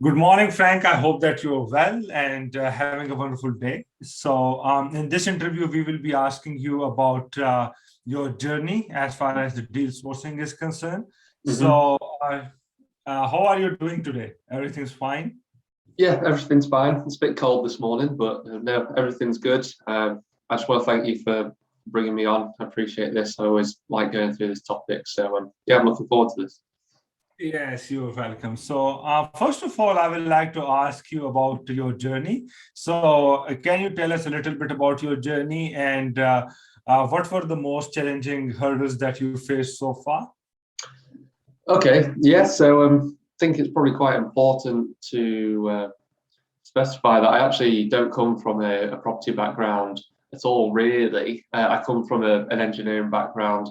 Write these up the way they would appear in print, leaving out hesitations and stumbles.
Good morning, Frank. I hope that you're well and having a wonderful day. In this interview, we will be asking you about your journey as far as the deal sourcing is concerned. Mhm. How are you doing today? Everything's fine? Yeah, everything's fine. It's a bit cold this morning, but no, everything's good. I just want to thank you for bringing me on. I appreciate this. I always like going through this topic. Yeah, I'm looking forward to this. Yes, you're welcome. First of all, I would like to ask you about your journey. Can you tell us a little bit about your journey and what were the most challenging hurdles that you faced so far? Okay, yeah. I think it's probably quite important to specify that I actually don't come from a property background at all, really. I come from an engineering background,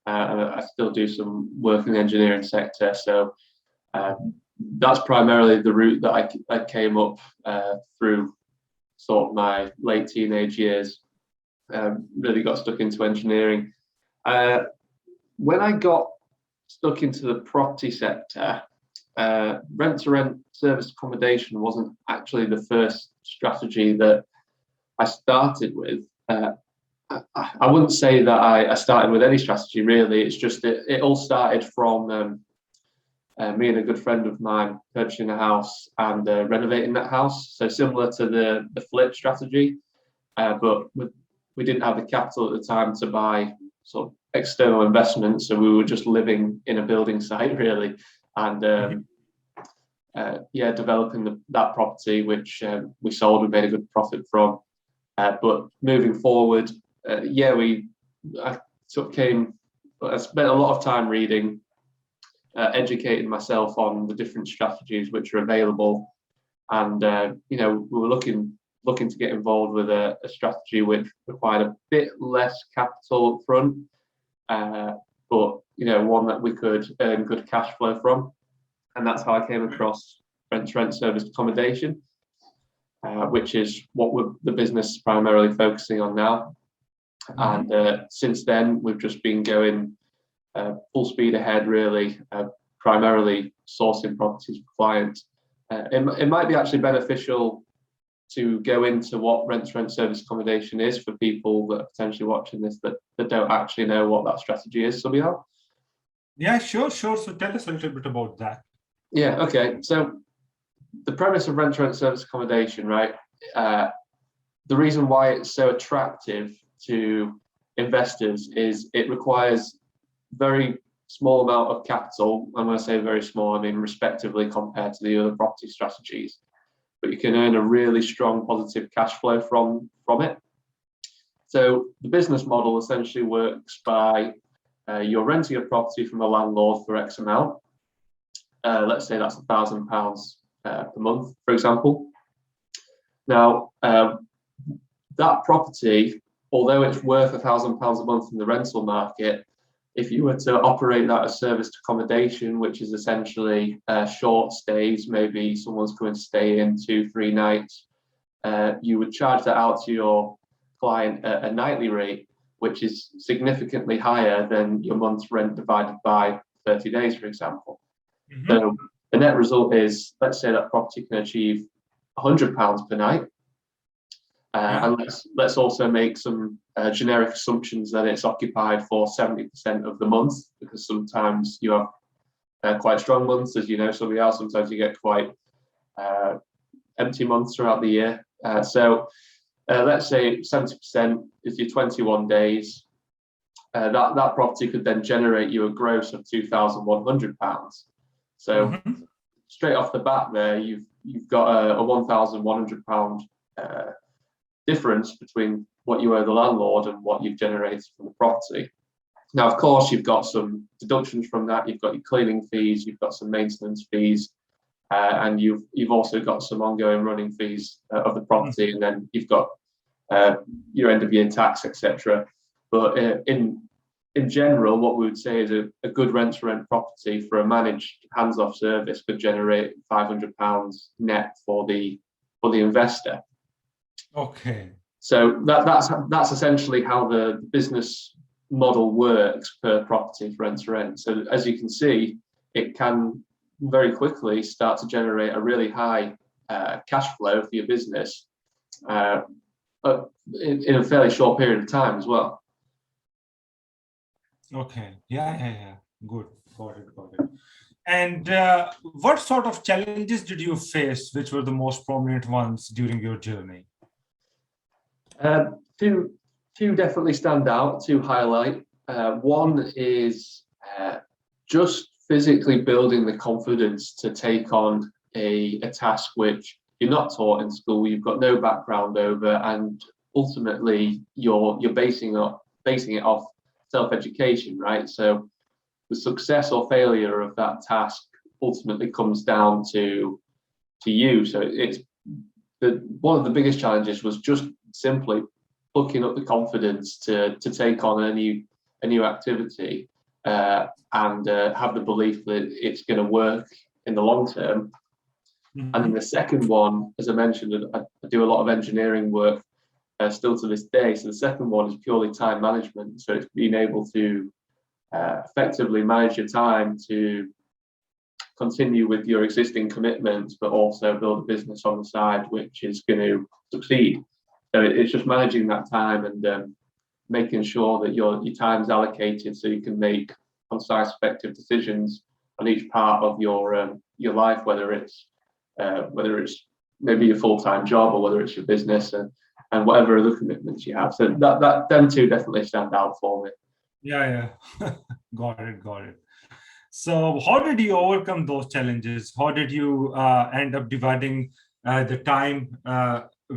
and I still do some work in the engineering sector. That's primarily the route that I came up through sort of my late teenage years. Really got stuck into engineering. When I got stuck into the property sector, rent-to-rent service accommodation wasn't actually the first strategy that I started with. I wouldn't say that I started with any strategy, really. It's just it all started from me and a good friend of mine purchasing a house and renovating that house. So similar to the flip strategy, but we didn't have the capital at the time to buy sort of external investments, so we were just living in a building site, really, and developing that property, which we sold. We made a good profit from. But moving forward, I spent a lot of time reading, educating myself on the different strategies which are available, and we were looking to get involved with a strategy which required a bit less capital up front, but one that we could earn good cash flow from, and that's how I came across rent-to-rent serviced accommodation, which is what the business is primarily focusing on now. And since then, we've just been going full speed ahead, really, primarily sourcing properties for clients. It might be actually beneficial to go into what rent-to-rent service accommodation is for people that are potentially watching this that don't actually know what that strategy is. So Yeah, sure. So tell us a little bit about that. Yeah, okay. So the premise of rent-to-rent service accommodation, right? The reason why it's so attractive to investors is it requires very small amount of capital. And when I say very small, I mean respectively compared to the other property strategies. But you can earn a really strong positive cash flow from it. So the business model essentially works by you're renting a property from a landlord for X amount. Let's say that's £1,000 per month, for example. Now, that property, although it's worth £1,000 a month in the rental market, if you were to operate that as serviced accommodation, which is essentially short stays, maybe someone's coming to stay in 2-3 nights, you would charge that out to your client at a nightly rate, which is significantly higher than your month's rent divided by 30 days, for example. So the net result is, let's say that property can achieve £100 per night. And let's also make some generic assumptions that it's occupied for 70% of the month, because sometimes you have quite strong months, as you know, sometimes you get quite empty months throughout the year. Let's say 70% is your 21 days. That property could then generate you a gross of £2,100. So straight off the bat there, you've got a £1,100 difference between what you owe the landlord and what you've generated from the property. Now, of course, you've got some deductions from that. You've got your cleaning fees, you've got some maintenance fees, and you've also got some ongoing running fees of the property, and then you've got your end of year tax, etc. But in general, what we would say is a good rent-to-rent property for a managed hands-off service could generate £500 net for the investor. Okay. So that's essentially how the business model works per property for rent-to-rent. So as you can see, it can very quickly start to generate a really high cash flow for your business in a fairly short period of time as well. Okay. Yeah. Good. Got it. And what sort of challenges did you face, which were the most prominent ones during your journey? Two definitely stand out, to highlight. One is just physically building the confidence to take on a task which you're not taught in school, you've got no background over, and ultimately you're basing it off self-education, right? So the success or failure of that task ultimately comes down to you. So it's one of the biggest challenges was just simply plucking up the confidence to take on a new activity and have the belief that it's going to work in the long term. Mm-hmm. And then the second one, as I mentioned, I do a lot of engineering work still to this day. So the second one is purely time management. So it's being able to effectively manage your time to continue with your existing commitments, but also build a business on the side which is going to succeed. So it's just managing that time and making sure that your time's allocated so you can make concise, effective decisions on each part of your life, whether it's maybe your full-time job or whether it's your business and whatever other commitments you have. So them two definitely stand out for me. Yeah. Got it. So how did you overcome those challenges? How did you end up dividing the time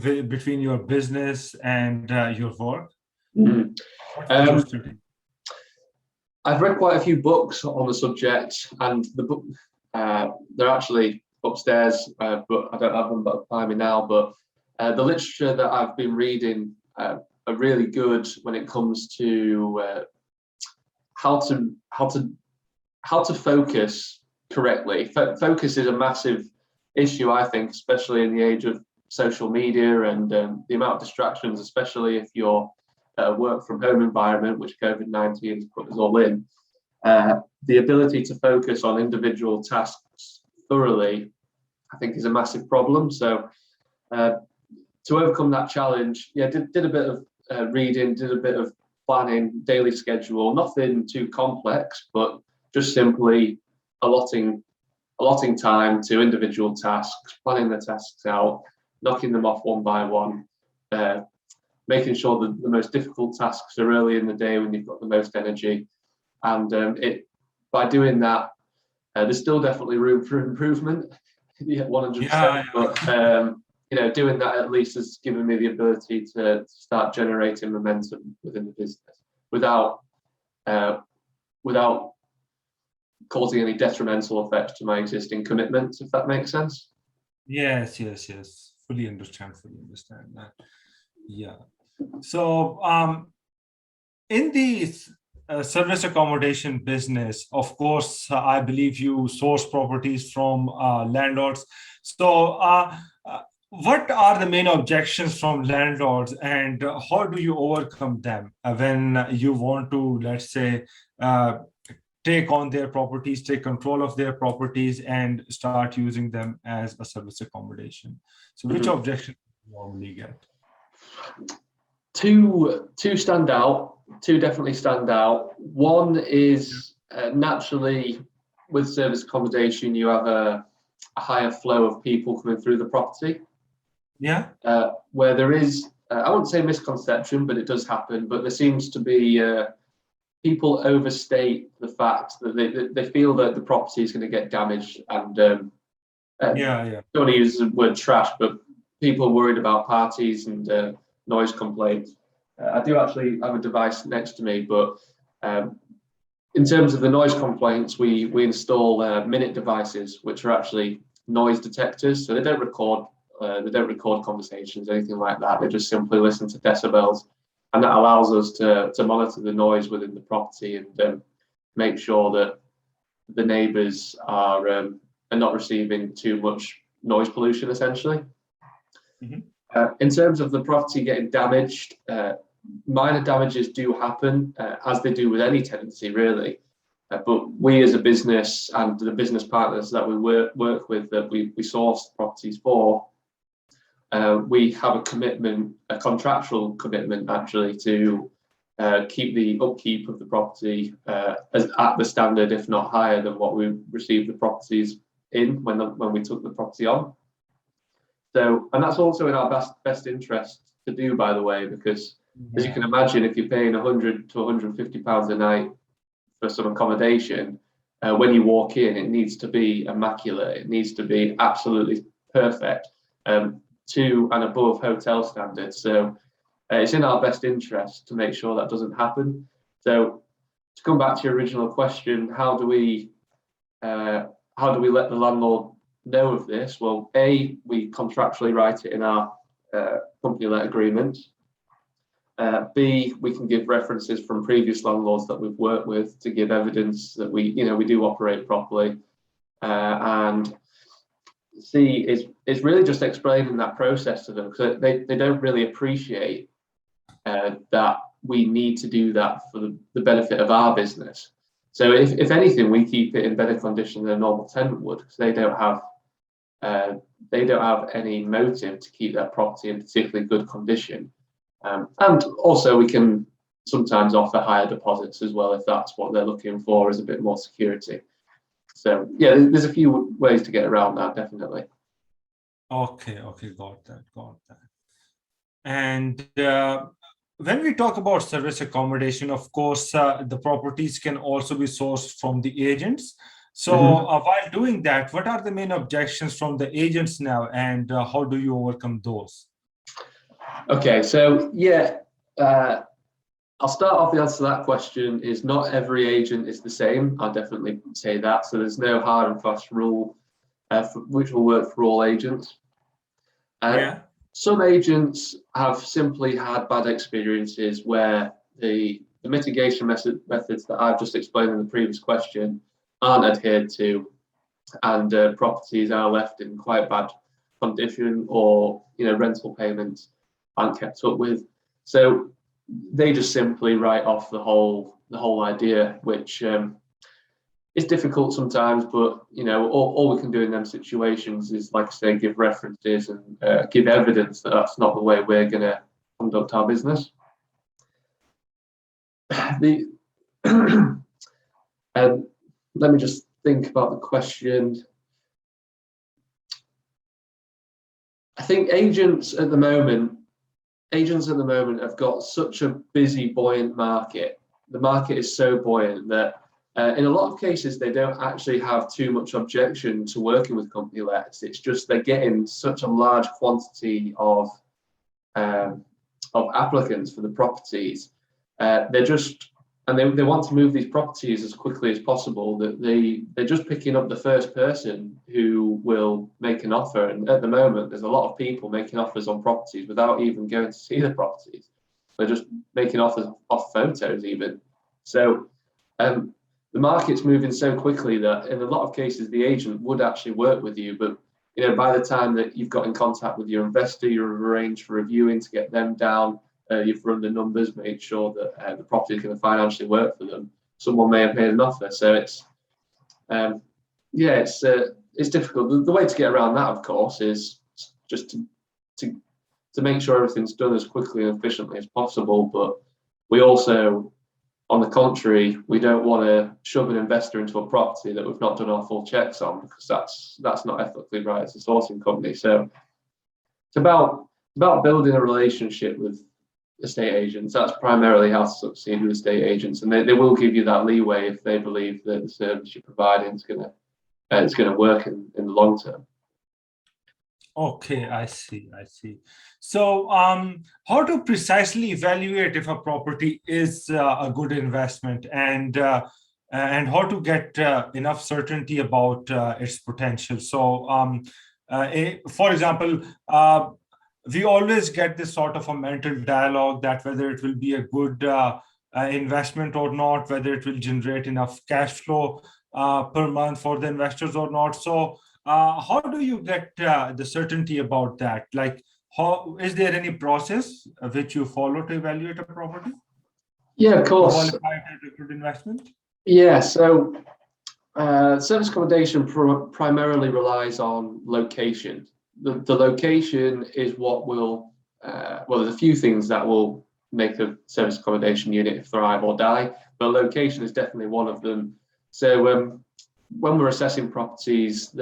between your business and your work? Mm-hmm. I've read quite a few books on the subject, and the book they're actually upstairs, but I don't have them by me now. But the literature that I've been reading are really good when it comes to how to focus correctly. Focus is a massive issue, I think, especially in the age of social media and the amount of distractions, especially if you're a work from home environment, which COVID-19 has put us all in. The ability to focus on individual tasks thoroughly, I think, is a massive problem. So to overcome that challenge, did a bit of reading, did a bit of planning, daily schedule, nothing too complex, but just simply allotting time to individual tasks, planning the tasks out, knocking them off one by one, making sure that the most difficult tasks are early in the day when you've got the most energy. And by doing that, there's still definitely room for improvement, 100%. Yeah. But doing that at least has given me the ability to start generating momentum within the business without causing any detrimental effects to my existing commitments, if that makes sense. Yes. Fully understand that. Yeah. So in the service accommodation business, of course, I believe you source properties from landlords. So what are the main objections from landlords, and how do you overcome them when you want to, let's say, take on their properties, take control of their properties, and start using them as a service accommodation? So which objections do you normally get? Two stand out. Two definitely stand out. One is naturally with service accommodation, you have a higher flow of people coming through the property. Yeah. Where there is, I wouldn't say misconception, but it does happen. But there seems to be people overstate the fact that they feel that the property is going to get damaged, and don't want to use the word trash, but people are worried about parties and noise complaints. I do actually have a device next to me, but in terms of the noise complaints, we install minute devices, which are actually noise detectors. So they don't record conversations, anything like that. They just simply listen to decibels, and that allows us to monitor the noise within the property and make sure that the neighbours are not receiving too much noise pollution, essentially. Mm-hmm. In terms of the property getting damaged, minor damages do happen, as they do with any tenancy, really. But we as a business and the business partners that we work with, that we source properties for, we have a commitment, a contractual commitment actually, to keep the upkeep of the property at the standard, if not higher than what we received the properties in when we took the property on. So, and that's also in our best interest to do, by the way, because as you can imagine, if you're paying £100 to £150 a night for some accommodation, when you walk in, it needs to be immaculate. It needs to be absolutely perfect, to and above hotel standards. So it's in our best interest to make sure that doesn't happen. So to come back to your original question, how do we let the landlord know of this? Well, A, we contractually write it in our company let agreement. B, we can give references from previous landlords that we've worked with to give evidence that we do operate properly. And C is really just explaining that process to them, because they don't really appreciate that we need to do that for the benefit of our business. So if anything, we keep it in better condition than a normal tenant would, because they don't have any motive to keep their property in particularly good condition. And also we can sometimes offer higher deposits as well, if that's what they're looking for, is a bit more security. So yeah, there's a few ways to get around that, definitely. Okay, got that. And when we talk about service accommodation, of course, the properties can also be sourced from the agents. So while doing that, what are the main objections from the agents now, and how do you overcome those? Okay, so yeah, I'll start off the answer to that question is not every agent is the same. I'll definitely say that. So there's no hard and fast rule which will work for all agents. Some agents have simply had bad experiences where the mitigation methods that I've just explained in the previous question aren't adhered to, and properties are left in quite bad condition, or rental payments aren't kept up with. So they just simply write off the whole idea, which is difficult sometimes, but all we can do in them situations is, like I say, give references and give evidence that that's not the way we're going to conduct our business. Let me just think about the question. I think agents at the moment have got such a busy, buoyant market. The market is so buoyant that in a lot of cases, they don't actually have too much objection to working with company lets. It's just they're getting such a large quantity of applicants for the properties. They want to move these properties as quickly as possible, that they're just picking up the first person who will make an offer. And at the moment, there's a lot of people making offers on properties without even going to see the properties. They're just making offers off photos even. So the market's moving so quickly that in a lot of cases, the agent would actually work with you. But by the time that you've got in contact with your investor, you've arranged for reviewing to get them down, you've run the numbers, made sure that the property is going to financially work for them, someone may have made an offer. So it's difficult. The way to get around that, of course, is just to make sure everything's done as quickly and efficiently as possible. But we also, on the contrary, we don't want to shove an investor into a property that we've not done our full checks on, because that's not ethically right as a sourcing company. So it's about building a relationship with estate agents. That's primarily how to succeed with estate agents, and they will give you that leeway if they believe that the service you're providing is going to work in the long term. Okay, I see. So how to precisely evaluate if a property is a good investment, and how to get enough certainty about its potential? So for example, we always get this sort of a mental dialogue that whether it will be a good investment or not, whether it will generate enough cash flow per month for the investors or not. So how do you get the certainty about that? Like, how is there any process which you follow to evaluate a property? Yeah, of course. Qualify it as a good investment? Yeah, so service accommodation primarily relies on location. The location is what will, well, there's a few things that will make a service accommodation unit thrive or die, but location is definitely one of them. So when we're assessing properties,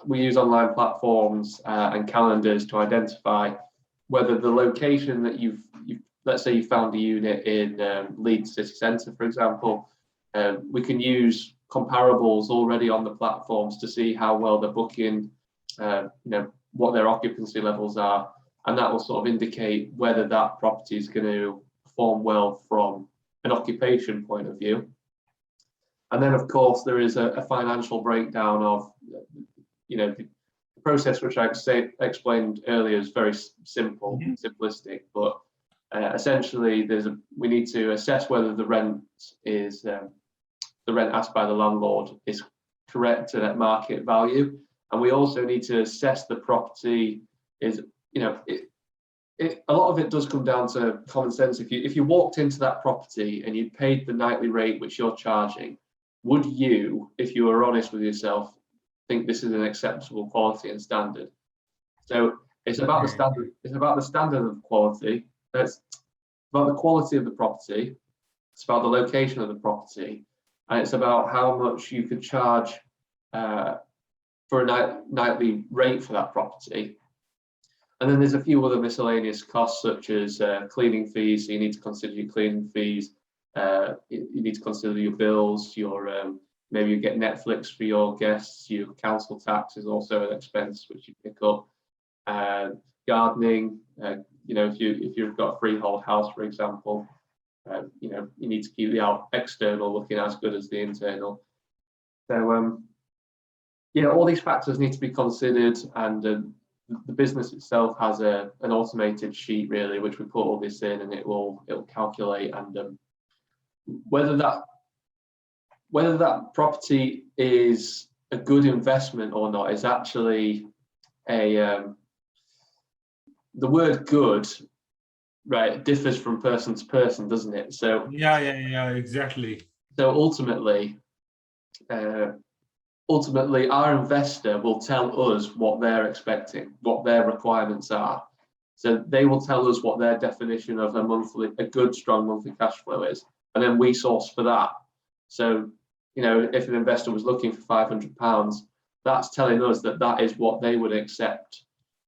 we use online platforms and calendars to identify whether the location that let's say you found a unit in Leeds city centre, for example, we can use comparables already on the platforms to see how well they're booking, what their occupancy levels are, and that will sort of indicate whether that property is going to perform well from an occupation point of view. And then, of course, there is a financial breakdown of, the process which I explained earlier is very simple, simplistic, but essentially we need to assess whether the rent is the rent asked by the landlord is correct to net market value, and we also need to assess the property is, a lot of it does come down to common sense. If you walked into that property and you paid the nightly rate which you're charging, would you, if you were honest with yourself, think this is an acceptable quality and standard? So it's about the standard. It's about the standard of quality. It's about the quality of the property. It's about the location of the property, and it's about how much you could charge for a nightly rate for that property. And then there's a few other miscellaneous costs, such as cleaning fees. So you need to consider your cleaning fees. You need to consider your bills. Maybe you get Netflix for your guests. Your council tax is also an expense which you pick up. Gardening. If you've got a freehold house, for example, you need to keep the external looking as good as the internal. So all these factors need to be considered, and the business itself has an automated sheet really, which we put all this in, and it'll calculate, and whether that property is a good investment or not is actually the word good, right, differs from person to person, doesn't it? So yeah, exactly. So ultimately our investor will tell us what they're expecting, what their requirements are. So they will tell us what their definition of a good, strong monthly cash flow is, and then we source for that. So, if an investor was looking for £500, that's telling us that is what they would accept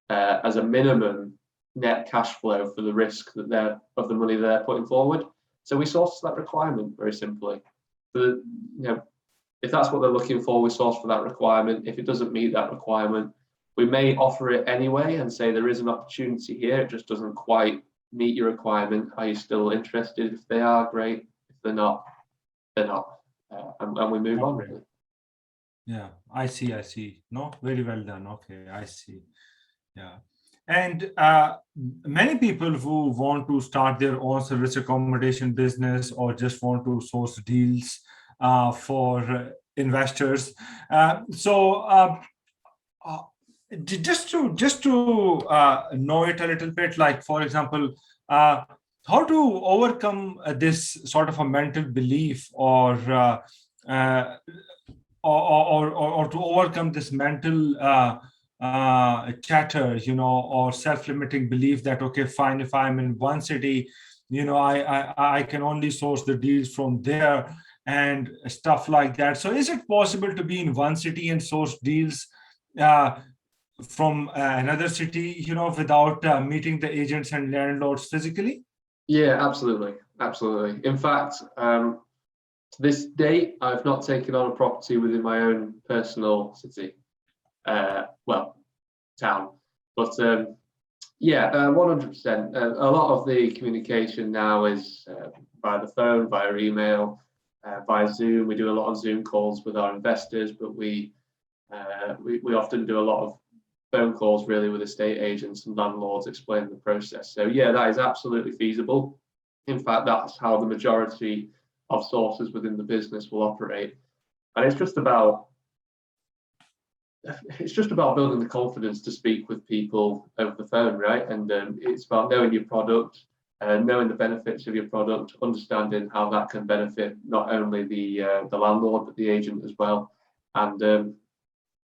as a minimum net cash flow for the risk of the money they're putting forward. So we source that requirement very simply. If that's what they're looking for, we source for that requirement. If it doesn't meet that requirement, we may offer it anyway and say there is an opportunity here, it just doesn't quite meet your requirement. Are you still interested? If they are, great. If they're not, they're not. And we move on, really. Yeah, I see. No, very well done. Okay, I see. Yeah. And many people who want to start their own service accommodation business or just want to source deals for investors. Just to know it a little bit, like, for example, how to overcome this sort of a mental belief or to overcome this mental chatter, or self-limiting belief that, okay, fine, if I'm in one city, I can only source the deals from there and stuff like that. So is it possible to be in one city and source deals from another city, without meeting the agents and landlords physically? Yeah, absolutely. In fact, to this date, I've not taken on a property within my own personal city. Town, but 100%. A lot of the communication now is by the phone, via email, via Zoom. We do a lot of Zoom calls with our investors, but we often do a lot of phone calls really with estate agents and landlords explaining the process. So yeah, that is absolutely feasible. In fact, that's how the majority of sources within the business will operate, and it's just about building the confidence to speak with people over the phone, right? And it's about knowing your product, knowing the benefits of your product, understanding how that can benefit not only the landlord but the agent as well. And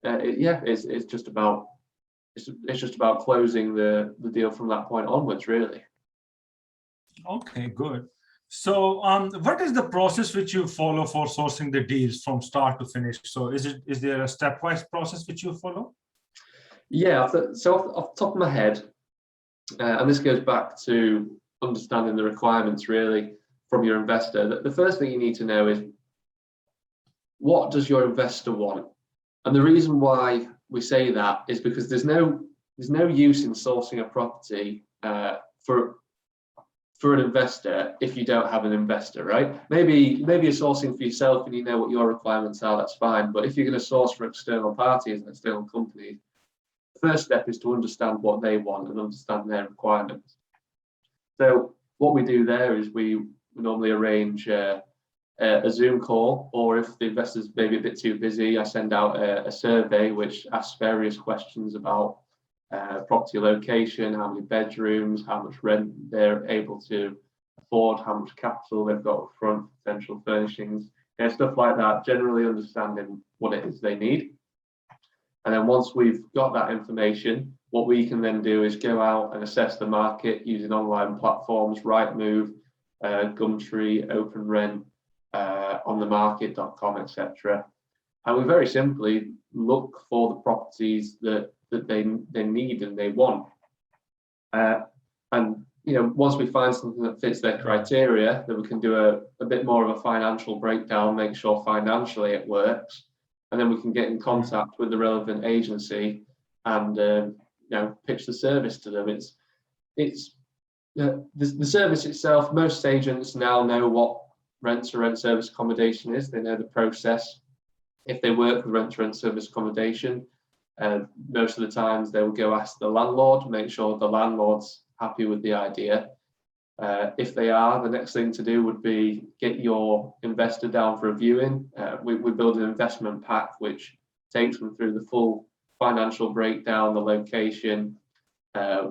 it's just about closing the deal from that point onwards, really. Okay, good. So, what is the process which you follow for sourcing the deals from start to finish? So, is there a stepwise process which you follow? Yeah, so off the top of my head, and this goes back to understanding the requirements really from your investor. The first thing you need to know is, what does your investor want? And the reason why we say that is because there's no use in sourcing a property for an investor if you don't have an investor, right? Maybe you're sourcing for yourself and you know what your requirements are, that's fine. But if you're going to source for external parties and external companies, the first step is to understand what they want and understand their requirements. So what we do there is we normally arrange a Zoom call, or if the investor's maybe a bit too busy, I send out a survey which asks various questions about property location, how many bedrooms, how much rent they're able to afford, how much capital they've got up front, potential furnishings, stuff like that, generally understanding what it is they need. And then once we've got that information, what we can then do is go out and assess the market using online platforms, Rightmove, Gumtree, OpenRent, onthemarket.com, etc. And we very simply look for the properties that they need and they want. And once we find something that fits their criteria, then we can do a bit more of a financial breakdown, make sure financially it works, and then we can get in contact with the relevant agency and pitch the service to them. It's the service itself. Most agents now know what rent-to-rent service accommodation is. They know the process. If they work with rent-to-rent service accommodation, most of the times they will go ask the landlord, make sure the landlord's happy with the idea. If they are, the next thing to do would be get your investor down for a viewing. We build an investment pack which takes them through the full financial breakdown, the location.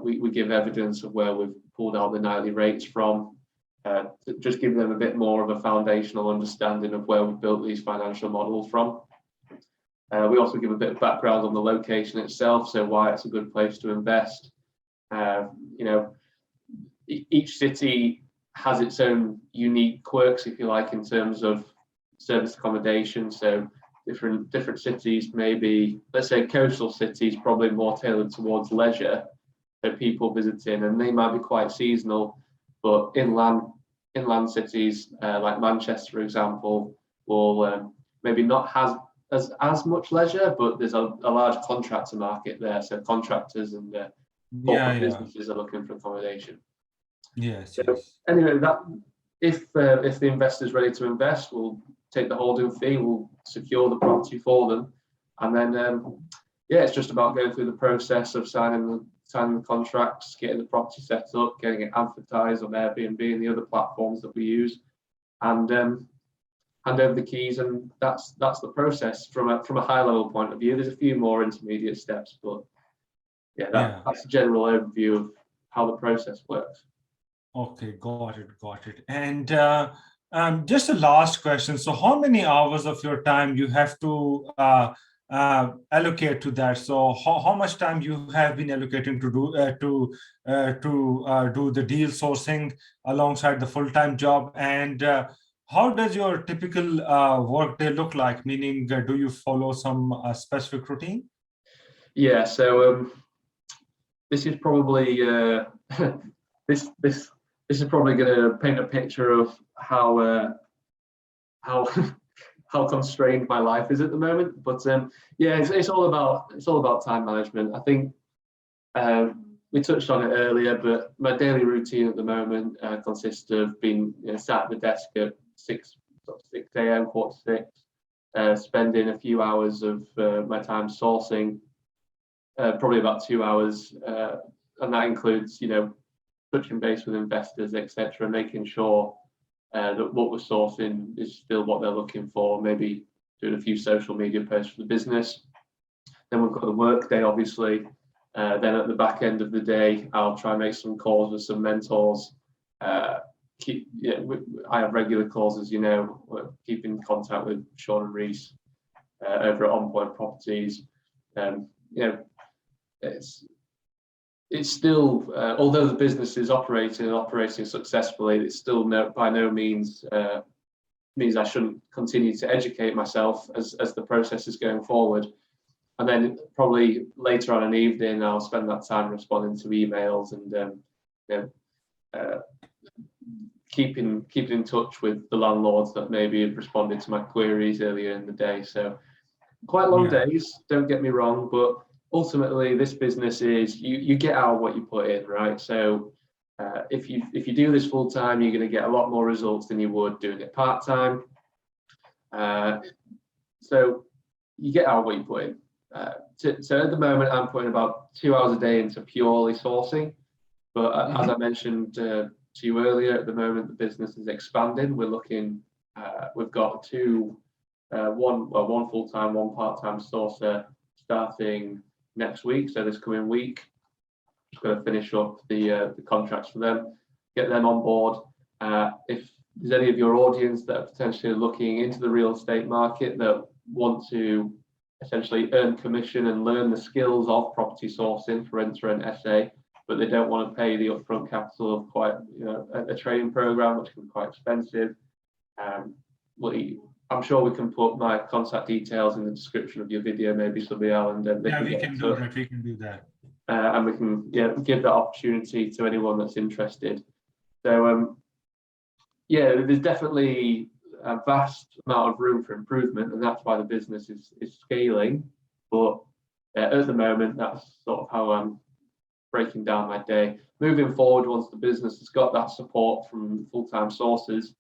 We give evidence of where we've pulled out the nightly rates from, to just give them a bit more of a foundational understanding of where we've built these financial models from. We also give a bit of background on the location itself, so why it's a good place to invest. Each city has its own unique quirks, if you like, in terms of service accommodation. So different cities, maybe, let's say coastal cities, probably more tailored towards leisure, so people visiting, and they might be quite seasonal. But inland cities like Manchester, for example, will maybe not have as much leisure, but there's a large contractor market there. So contractors and corporate businesses are looking for accommodation. Yes. Anyway, that if the investor's ready to invest, we'll take the holding fee, we'll secure the property for them, and then it's just about going through the process of signing the contracts, getting the property set up, getting it advertised on Airbnb and the other platforms that we use, and hand over the keys, and that's the process from a high level point of view. There's a few more intermediate steps, but that's a general overview of how the process works. Okay, got it. And just a last question. So how many hours of your time you have to allocate to that? So how much time you have been allocating to do the deal sourcing alongside the full-time job? And how does your typical work day look like? Meaning, do you follow some specific routine? Yeah, so this is probably this is probably going to paint a picture of how constrained my life is at the moment. But it's all about time management. I think we touched on it earlier, but my daily routine at the moment consists of being sat at the desk at 6 a.m., 4:45, spending a few hours of my time sourcing, probably about 2 hours, and that includes touching base with investors, etc., making sure that what we're sourcing is still what they're looking for, maybe doing a few social media posts for the business. Then we've got the work day, obviously. Then at the back end of the day, I'll try and make some calls with some mentors I have regular calls, as you know. We're keeping in contact with Sean and Reese over at On Point Properties. It's still, although the business is operating successfully, it's still by no means means I shouldn't continue to educate myself as the process is going forward. And then probably later on in the evening, I'll spend that time responding to emails and keeping in touch with the landlords that maybe have responded to my queries earlier in the day. So quite long days, don't get me wrong, but ultimately this business is you get out what you put in, right? So if you do this full time, you're going to get a lot more results than you would doing it part time. So you get out what you put in. So at the moment, I'm putting about 2 hours a day into purely sourcing. But as I mentioned to you earlier, at the moment the business is expanding. We're looking. We've got one full time, one part time sourcer starting next week. So this coming week, just going to finish up the contracts for them, get them on board. If there's any of your audience that are potentially looking into the real estate market that want to essentially earn commission and learn the skills of property sourcing for rent-to-rent SA, but they don't want to pay the upfront capital of quite a training program, which can be quite expensive. I'm sure we can put my contact details in the description of your video, maybe Sabial, and then we can do that. We can do that, and we can give that opportunity to anyone that's interested. So there's definitely a vast amount of room for improvement, and that's why the business is scaling. But at the moment, that's sort of how I'm breaking down my day. Moving forward, once the business has got that support from full-time sources,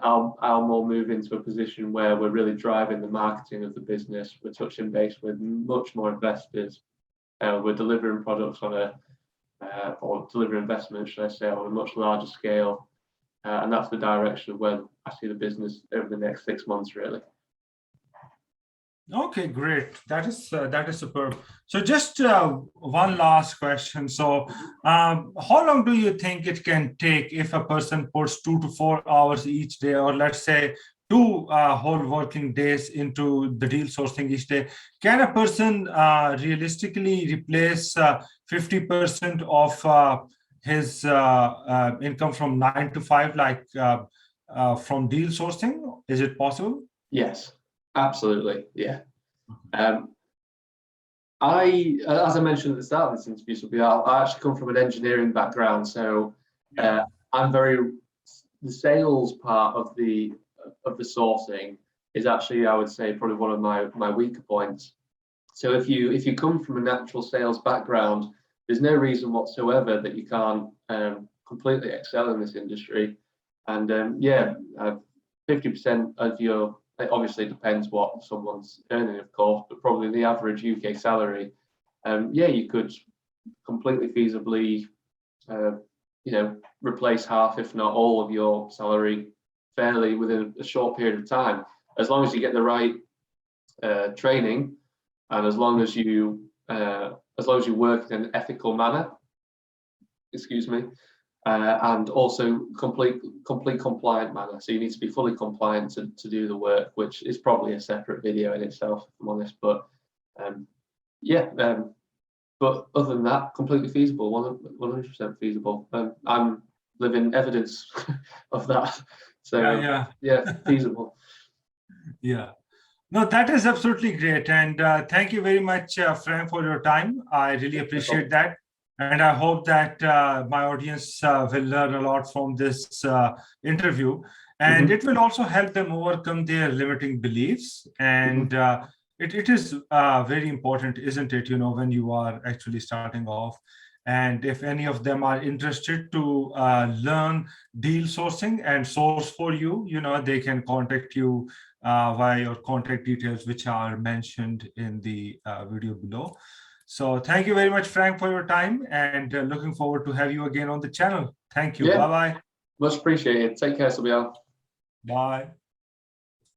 I'll more move into a position where we're really driving the marketing of the business. We're touching base with much more investors. We're delivering products on or delivering investments, should I say, on a much larger scale. And that's the direction of where I see the business over the next 6 months, really. Okay, great. That is superb. So just one last question. So how long do you think it can take if a person puts 2 to 4 hours each day, or let's say 2 whole working days into the deal sourcing each day? Can a person realistically replace 50% of his income from 9 to 5, like from deal sourcing? Is it possible? Yes. Absolutely, yeah. As I mentioned at the start of this interview, I actually come from an engineering background, so the sales part of the sourcing is actually, I would say, probably one of my weaker points. So if you come from a natural sales background, there's no reason whatsoever that you can't completely excel in this industry. And 50% of your, it obviously depends what someone's earning, of course, but probably the average UK salary, you could completely feasibly, replace half, if not all, of your salary fairly within a short period of time, as long as you get the right training, and as long as you work in an ethical manner. And also complete compliant manner. So you need to be fully compliant to do the work, which is probably a separate video in itself, if I'm honest. But but other than that, completely feasible, 100% feasible. I'm living evidence of that. So feasible. Yeah. No, that is absolutely great. And thank you very much, Frank, for your time. I really appreciate that. And I hope that my audience will learn a lot from this interview. And it will also help them overcome their limiting beliefs. And it is very important, isn't it, when you are actually starting off. And if any of them are interested to learn deal sourcing and source for you, they can contact you via your contact details, which are mentioned in the video below. So thank you very much, Frank, for your time, and looking forward to have you again on the channel. Thank you. Bye-bye. Much appreciated. Take care, Sabial. Bye.